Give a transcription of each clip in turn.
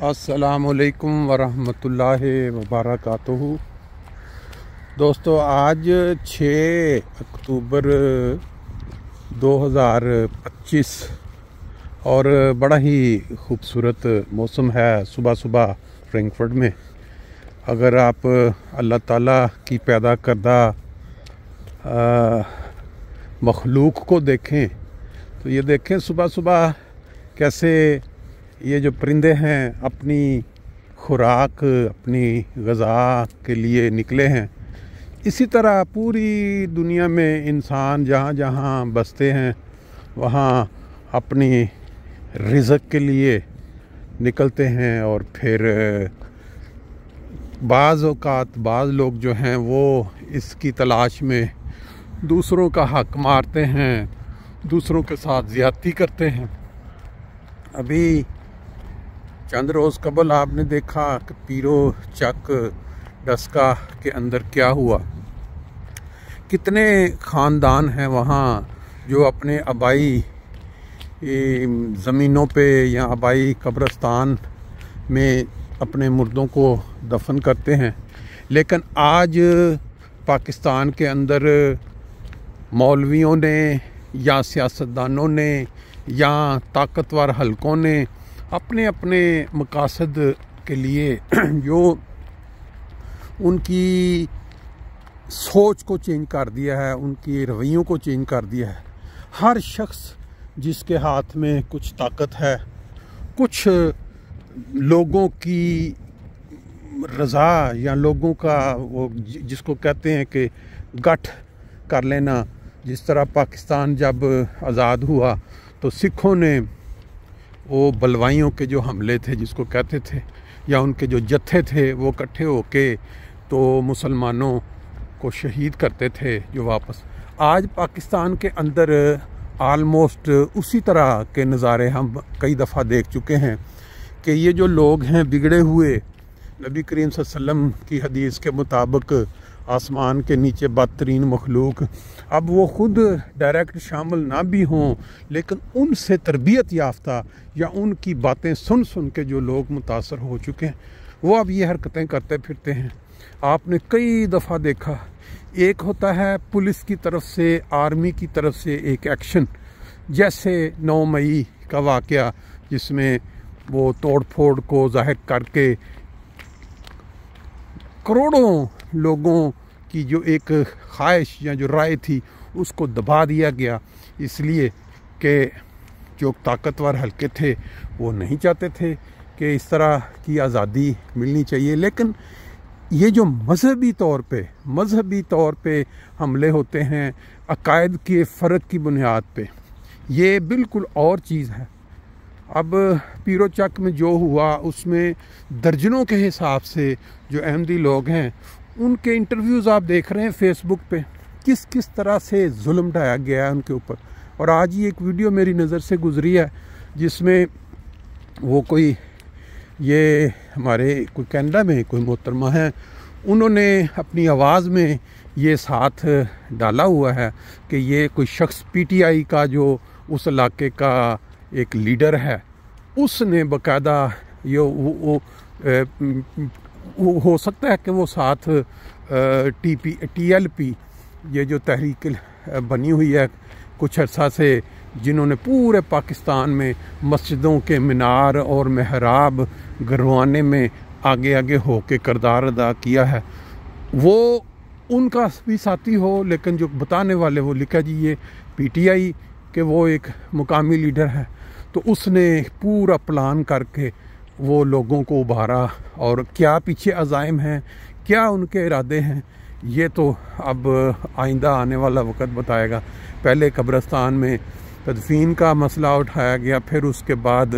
अस्सलामुअलैकुम वरहमतुल्लाहि वबरकातुहू। दोस्तों, आज 6 अक्टूबर 2025 और बड़ा ही खूबसूरत मौसम है सुबह सुबह फ्रैंकफर्ट में। अगर आप अल्लाह ताला की पैदा करदा मखलूक को देखें तो ये देखें सुबह सुबह कैसे ये जो परिंदे हैं अपनी खुराक, अपनी ग़ज़ा के लिए निकले हैं। इसी तरह पूरी दुनिया में इंसान जहाँ जहाँ बसते हैं वहाँ अपनी रिज़्क़ के लिए निकलते हैं। और फिर बाज़ औक़ात बाज़ लोग जो हैं वो इसकी तलाश में दूसरों का हक़ मारते हैं, दूसरों के साथ ज़्यादती करते हैं। अभी चंद रोज़ कबल आपने देखा कि पीरो चक डस्का के अंदर क्या हुआ। कितने ख़ानदान हैं वहाँ जो अपने आबाई ज़मीनों पे या आबाई कब्रिस्तान में अपने मुर्दों को दफन करते हैं। लेकिन आज पाकिस्तान के अंदर मौलवियों ने या सियासतदानों ने या ताकतवर हलकों ने अपने अपने मकासद के लिए जो उनकी सोच को चेंज कर दिया है, उनकी रवैयों को चेंज कर दिया है। हर शख्स जिसके हाथ में कुछ ताकत है, कुछ लोगों की रज़ा या लोगों का वो जिसको कहते हैं कि गठ कर लेना। जिस तरह पाकिस्तान जब आज़ाद हुआ तो सिखों ने वो बलवाइयों के जो हमले थे जिसको कहते थे, या उनके जो जत्थे थे वो इकट्ठे होके तो मुसलमानों को शहीद करते थे जो वापस। आज पाकिस्तान के अंदर आलमोस्ट उसी तरह के नज़ारे हम कई दफ़ा देख चुके हैं कि ये जो लोग हैं बिगड़े हुए, नबी करीम सल्लल्लाहु अलैहि वसल्लम की हदीस के मुताबिक आसमान के नीचे बदतरीन मखलूक, अब वो ख़ुद डायरेक्ट शामिल ना भी हों लेकिन उनसे तरबियत याफ्ता या उनकी बातें सुन सुन के जो लोग मुतासर हो चुके हैं वो अब ये हरकतें करते फिरते हैं। आपने कई दफ़ा देखा, एक होता है पुलिस की तरफ से, आर्मी की तरफ से एक एक्शन, जैसे 9 मई का वाक़या जिसमें वो तोड़ फोड़ को जाहिर करके करोड़ों लोगों की जो एक ख्वाहिश या जो राय थी उसको दबा दिया गया, इसलिए कि जो ताकतवर हल्के थे वो नहीं चाहते थे कि इस तरह की आज़ादी मिलनी चाहिए। लेकिन ये जो मजहबी तौर पे हमले होते हैं अकायद के फ़र्क की बुनियाद पे, ये बिल्कुल और चीज़ है। अब पीरो चक में जो हुआ उसमें दर्जनों के हिसाब से जो अहमदी लोग हैं उनके इंटरव्यूज़ आप देख रहे हैं फेसबुक पे, किस किस तरह से जुल्म ढाया गया है उनके ऊपर। और आज ही एक वीडियो मेरी नज़र से गुजरी है जिसमें वो कोई ये हमारे कोई कनाडा में कोई मोहतरमा है, उन्होंने अपनी आवाज़ में ये साथ डाला हुआ है कि ये कोई शख्स पीटीआई का जो उस इलाके का एक लीडर है, उसने बाकायदा ये वो हो सकता है कि वो साथ टीएलपी ये जो तहरीक बनी हुई है कुछ अर्सा से, जिन्होंने पूरे पाकिस्तान में मस्जिदों के मीनार और महराब गरवाने में आगे आगे हो के किरदार अदा किया है, वो उनका भी साथी हो। लेकिन जो बताने वाले वो लिखा जी ये पीटीआई के वो एक मुकामी लीडर है, तो उसने पूरा प्लान करके वो लोगों को उभारा। और क्या पीछे अज़ाइम हैं, क्या उनके इरादे हैं, ये तो अब आइंदा आने वाला वक्त बताएगा। पहले कब्रिस्तान में तदफीन का मसला उठाया गया, फिर उसके बाद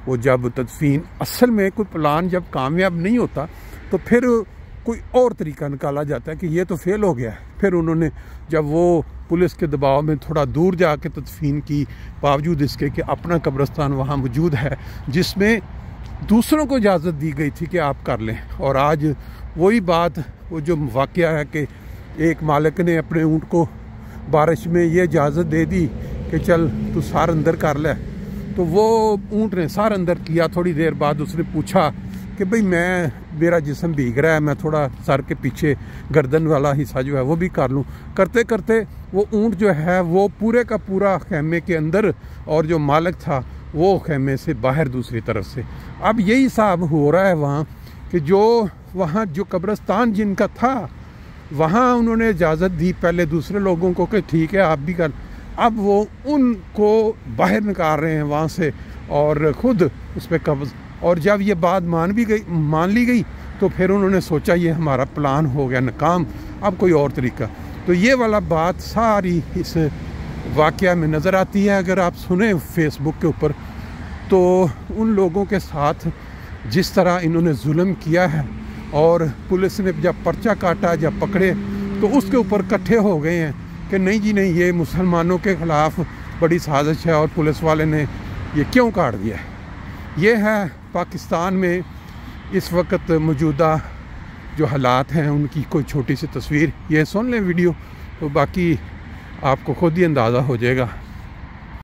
वो जब तदफीन असल में कोई प्लान जब कामयाब नहीं होता तो फिर कोई और तरीका निकाला जाता है कि ये तो फेल हो गया है। फिर उन्होंने जब वो पुलिस के दबाव में थोड़ा दूर जाके तदफीन की, बावजूद इसके कि अपना कब्रिस्तान वहाँ मौजूद है जिसमें दूसरों को इजाज़त दी गई थी कि आप कर लें। और आज वही बात, वो जो वाक़या है कि एक मालिक ने अपने ऊँट को बारिश में ये इजाज़त दे दी कि चल तू सार अंदर कर ले, तो वो ऊँट ने सर अंदर किया। थोड़ी देर बाद उसने पूछा कि भाई मेरा जिस्म भीग रहा है, मैं थोड़ा सर के पीछे गर्दन वाला हिस्सा जो है वो भी कर लूँ। करते करते वो ऊँट जो है वो पूरे का पूरा खेमे के अंदर, और जो मालिक था वो खेमे से बाहर दूसरी तरफ से। अब यही हिसाब हो रहा है वहाँ कि जो वहाँ जो कब्रिस्तान जिनका था वहाँ उन्होंने इजाज़त दी पहले दूसरे लोगों को कि ठीक है आप भी कर, अब वो उनको बाहर निकाल रहे हैं वहाँ से और ख़ुद उस पर कब्ज़। और जब ये बात मान ली गई तो फिर उन्होंने सोचा ये हमारा प्लान हो गया नाकाम, अब कोई और तरीका। तो ये वाला बात सारी इस वाक़या में नज़र आती है। अगर आप सुने फेसबुक के ऊपर तो उन लोगों के साथ जिस तरह इन्होंने जुल्म किया है, और पुलिस ने जब पर्चा काटा, जब पकड़े, तो उसके ऊपर इकट्ठे हो गए हैं कि नहीं जी नहीं, ये मुसलमानों के ख़िलाफ़ बड़ी साजिश है और पुलिस वाले ने ये क्यों काट दिया है। ये है पाकिस्तान में इस वक्त मौजूदा जो हालात हैं उनकी कोई छोटी सी तस्वीर। ये सुन लें वीडियो तो बाकी आपको खुद ही अंदाज़ा हो जाएगा।